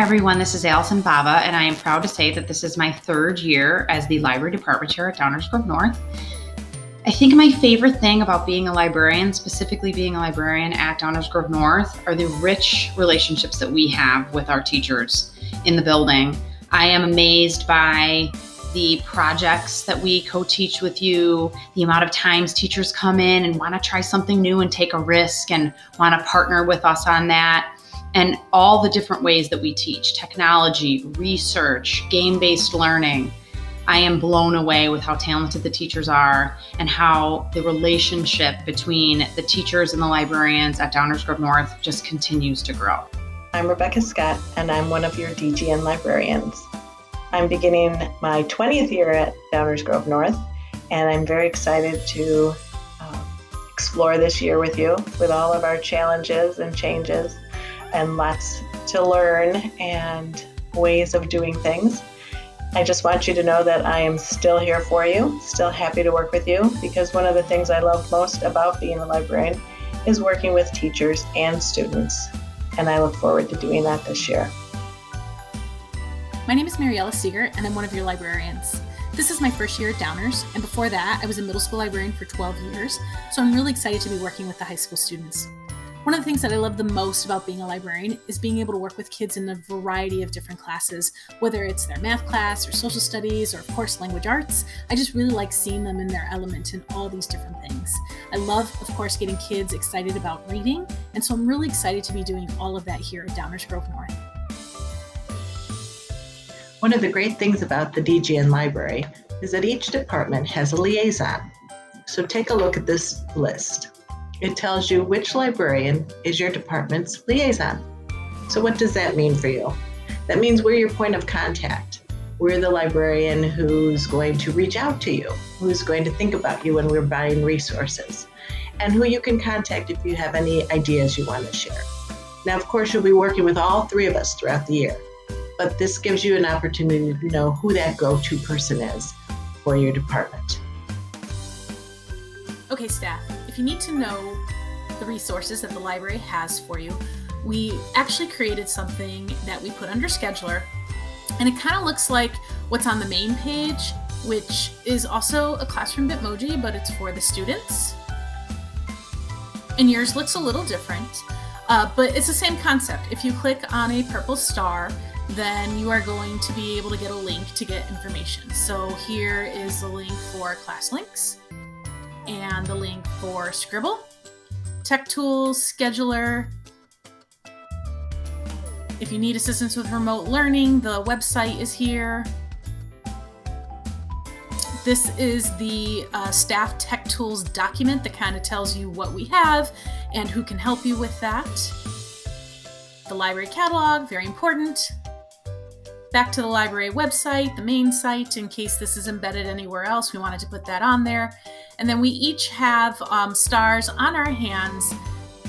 Hi everyone, this is Allison Baba, and I am proud to say that this is my third year as the Library Department Chair at Downers Grove North. I think my favorite thing about being a librarian, specifically being a librarian at Downers Grove North, are the rich relationships that we have with our teachers in the building. I am amazed by the projects that we co-teach with you, the amount of times teachers come in and want to try something new and take a risk and want to partner with us on that, and all the different ways that we teach, technology, research, game-based learning. I am blown away with how talented the teachers are and how the relationship between the teachers and the librarians at Downers Grove North just continues to grow. I'm Rebecca Scott, and I'm one of your DGN Librarians. I'm beginning my 20th year at Downers Grove North, and I'm very excited to explore this year with you, with all of our challenges and changes, and lots to learn and ways of doing things. I just want you to know that I am still here for you, still happy to work with you, because one of the things I love most about being a librarian is working with teachers and students, and I look forward to doing that this year. My name is Mariella Seeger, and I'm one of your librarians. This is my first year at Downers, and before that, I was a middle school librarian for 12 years, so I'm really excited to be working with the high school students. One of the things that I love the most about being a librarian is being able to work with kids in a variety of different classes, whether it's their math class or social studies or, of course, language arts. I just really like seeing them in their element in all these different things. I love, of course, getting kids excited about reading, and so I'm really excited to be doing all of that here at Downers Grove North. One of the great things about the DGN Library is that each department has a liaison. So take a look at this list. It tells you which librarian is your department's liaison. So what does that mean for you? That means we're your point of contact. We're the librarian who's going to reach out to you, who's going to think about you when we're buying resources, and who you can contact if you have any ideas you want to share. Now, of course, you'll be working with all three of us throughout the year, but this gives you an opportunity to know who that go-to person is for your department. Okay, staff, if you need to know the resources that the library has for you, we actually created something that we put under Scheduler, and it kind of looks like what's on the main page, which is also a classroom Bitmoji, but it's for the students. And yours looks a little different, but it's the same concept. If you click on a purple star, then you are going to be able to get a link to get information. So here is the link for class links and the link for Scribble, Tech Tools, Scheduler. If you need assistance with remote learning, the website is here. This is the staff Tech Tools document that kind of tells you what we have and who can help you with that. The library catalog, very important. Back to the library website, the main site, in case this is embedded anywhere else, we wanted to put that on there. And then we each have stars on our hands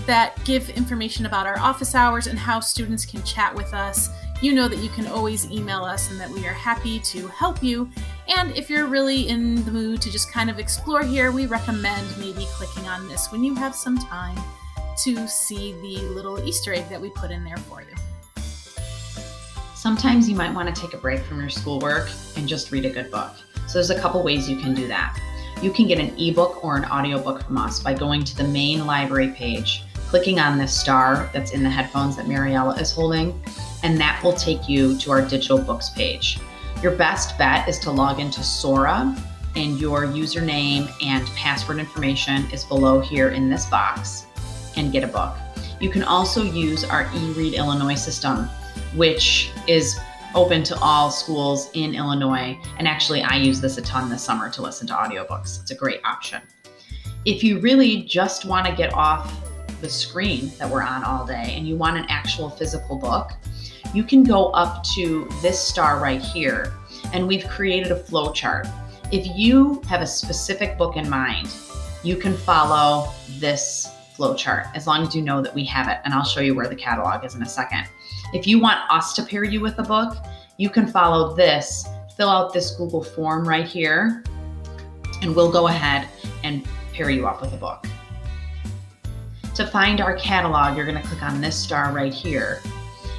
that give information about our office hours and how students can chat with us. You know that you can always email us and that we are happy to help you. And if you're really in the mood to just kind of explore here, we recommend maybe clicking on this when you have some time to see the little Easter egg that we put in there for you. Sometimes you might want to take a break from your schoolwork and just read a good book. So there's a couple ways you can do that. You can get an ebook or an audiobook from us by going to the main library page, clicking on this star that's in the headphones that Mariella is holding, and that will take you to our digital books page. Your best bet is to log into Sora, and your username and password information is below here in this box, and get a book. You can also use our eRead Illinois system, which is open to all schools in Illinois. And actually, I use this a ton this summer to listen to audiobooks. It's a great option. If you really just want to get off the screen that we're on all day and you want an actual physical book, you can go up to this star right here, and we've created a flow chart. If you have a specific book in mind, you can follow this flow chart as long as you know that we have it, and I'll show you where the catalog is in a second. If you want us to pair you with a book, you can follow this, fill out this Google form right here, and we'll go ahead and pair you up with a book. To find our catalog, you're going to click on this star right here.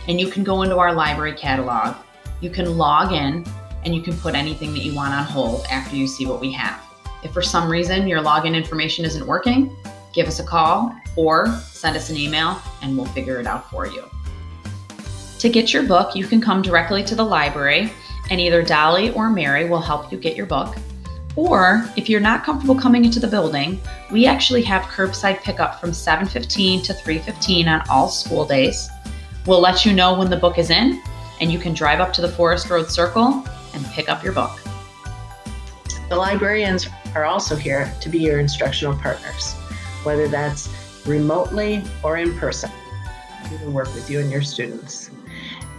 and you can go into our library catalog. You can log in and you can put anything that you want on hold after you see what we have. If for some reason your login information isn't working, give us a call or send us an email and we'll figure it out for you. To get your book, you can come directly to the library and either Dolly or Mary will help you get your book. Or if you're not comfortable coming into the building, we actually have curbside pickup from 7:15 to 3:15 on all school days. We'll let you know when the book is in and you can drive up to the Forest Road Circle and pick up your book. The librarians are also here to be your instructional partners, whether that's remotely or in person. We can work with you and your students.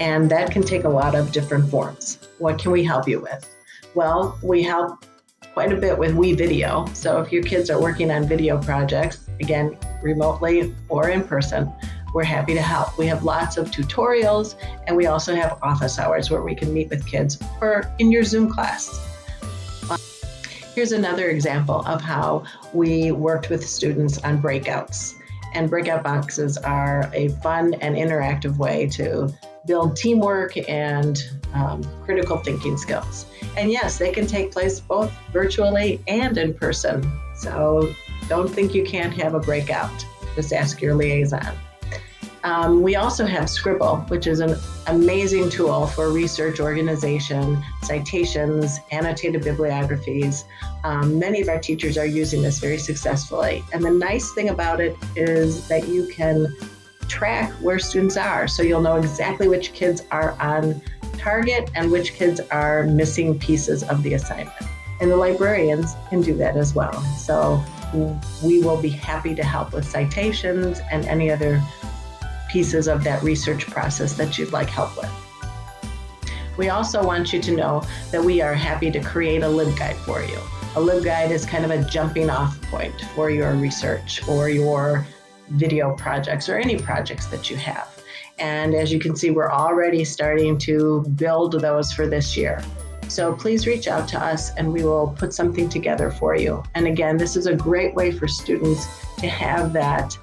And that can take a lot of different forms. What can we help you with? Well, we help quite a bit with WeVideo. So if your kids are working on video projects, again, remotely or in person, we're happy to help. We have lots of tutorials, and we also have office hours where we can meet with kids or in your Zoom class. Here's another example of how we worked with students on breakouts. And breakout boxes are a fun and interactive way to build teamwork and critical thinking skills. And yes, they can take place both virtually and in person. So don't think you can't have a breakout. Just ask your liaison. We also have Scribble, which is an amazing tool for research organization, citations, annotated bibliographies. Many of our teachers are using this very successfully. And the nice thing about it is that you can track where students are. So you'll know exactly which kids are on target and which kids are missing pieces of the assignment. And the librarians can do that as well. So we will be happy to help with citations and any other pieces of that research process that you'd like help with. We also want you to know that we are happy to create a LibGuide for you. A LibGuide is kind of a jumping off point for your research or your video projects or any projects that you have. And as you can see, we're already starting to build those for this year. So please reach out to us and we will put something together for you. And again, this is a great way for students to have that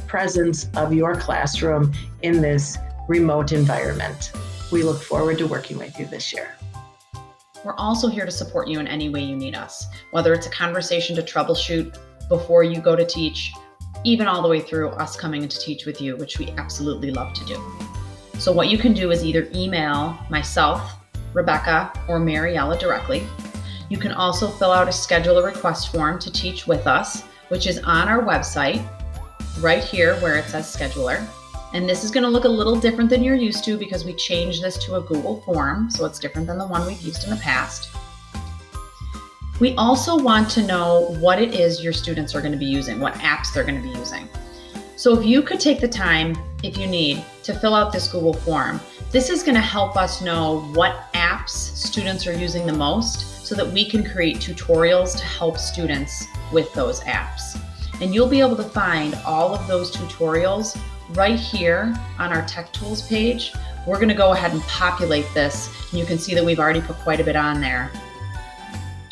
presence of your classroom in this remote environment. We look forward to working with you this year. We're also here to support you in any way you need us, whether it's a conversation to troubleshoot before you go to teach, even all the way through us coming in to teach with you, which we absolutely love to do. So what you can do is either email myself, Rebecca, or Mariella directly. You can also fill out a schedule a request form to teach with us, which is on our website, right here where it says scheduler. And this is going to look a little different than you're used to because we changed this to a Google form, so it's different than the one we've used in the past. We also want to know what it is your students are going to be using, what apps they're going to be using. So if you could take the time, if you need, to fill out this Google form, this is going to help us know what apps students are using the most so that we can create tutorials to help students with those apps. And you'll be able to find all of those tutorials right here on our Tech Tools page. We're going to go ahead and populate this, and you can see that we've already put quite a bit on there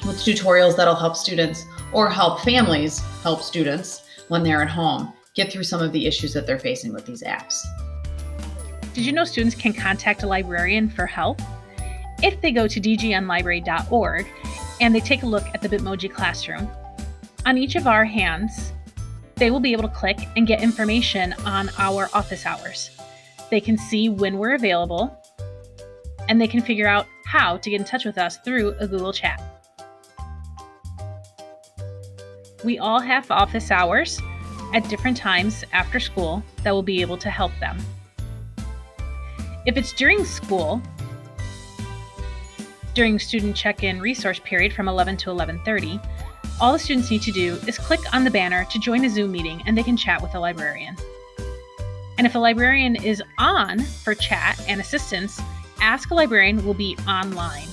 with tutorials that'll help students or help families help students when they're at home get through some of the issues that they're facing with these apps. Did you know students can contact a librarian for help? If they go to dgnlibrary.org and they take a look at the Bitmoji Classroom, on each of our hands, they will be able to click and get information on our office hours. They can see when we're available, and they can figure out how to get in touch with us through a Google chat. We all have office hours at different times after school that will be able to help them. If it's during school, during student check-in resource period from 11 to 11:30, all the students need to do is click on the banner to join a Zoom meeting and they can chat with a librarian. And if a librarian is on for chat and assistance, Ask a Librarian will be online.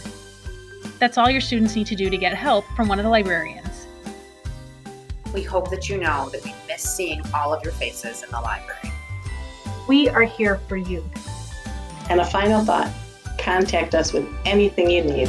That's all your students need to do to get help from one of the librarians. We hope that you know that we miss seeing all of your faces in the library. We are here for you. And a final thought, contact us with anything you need.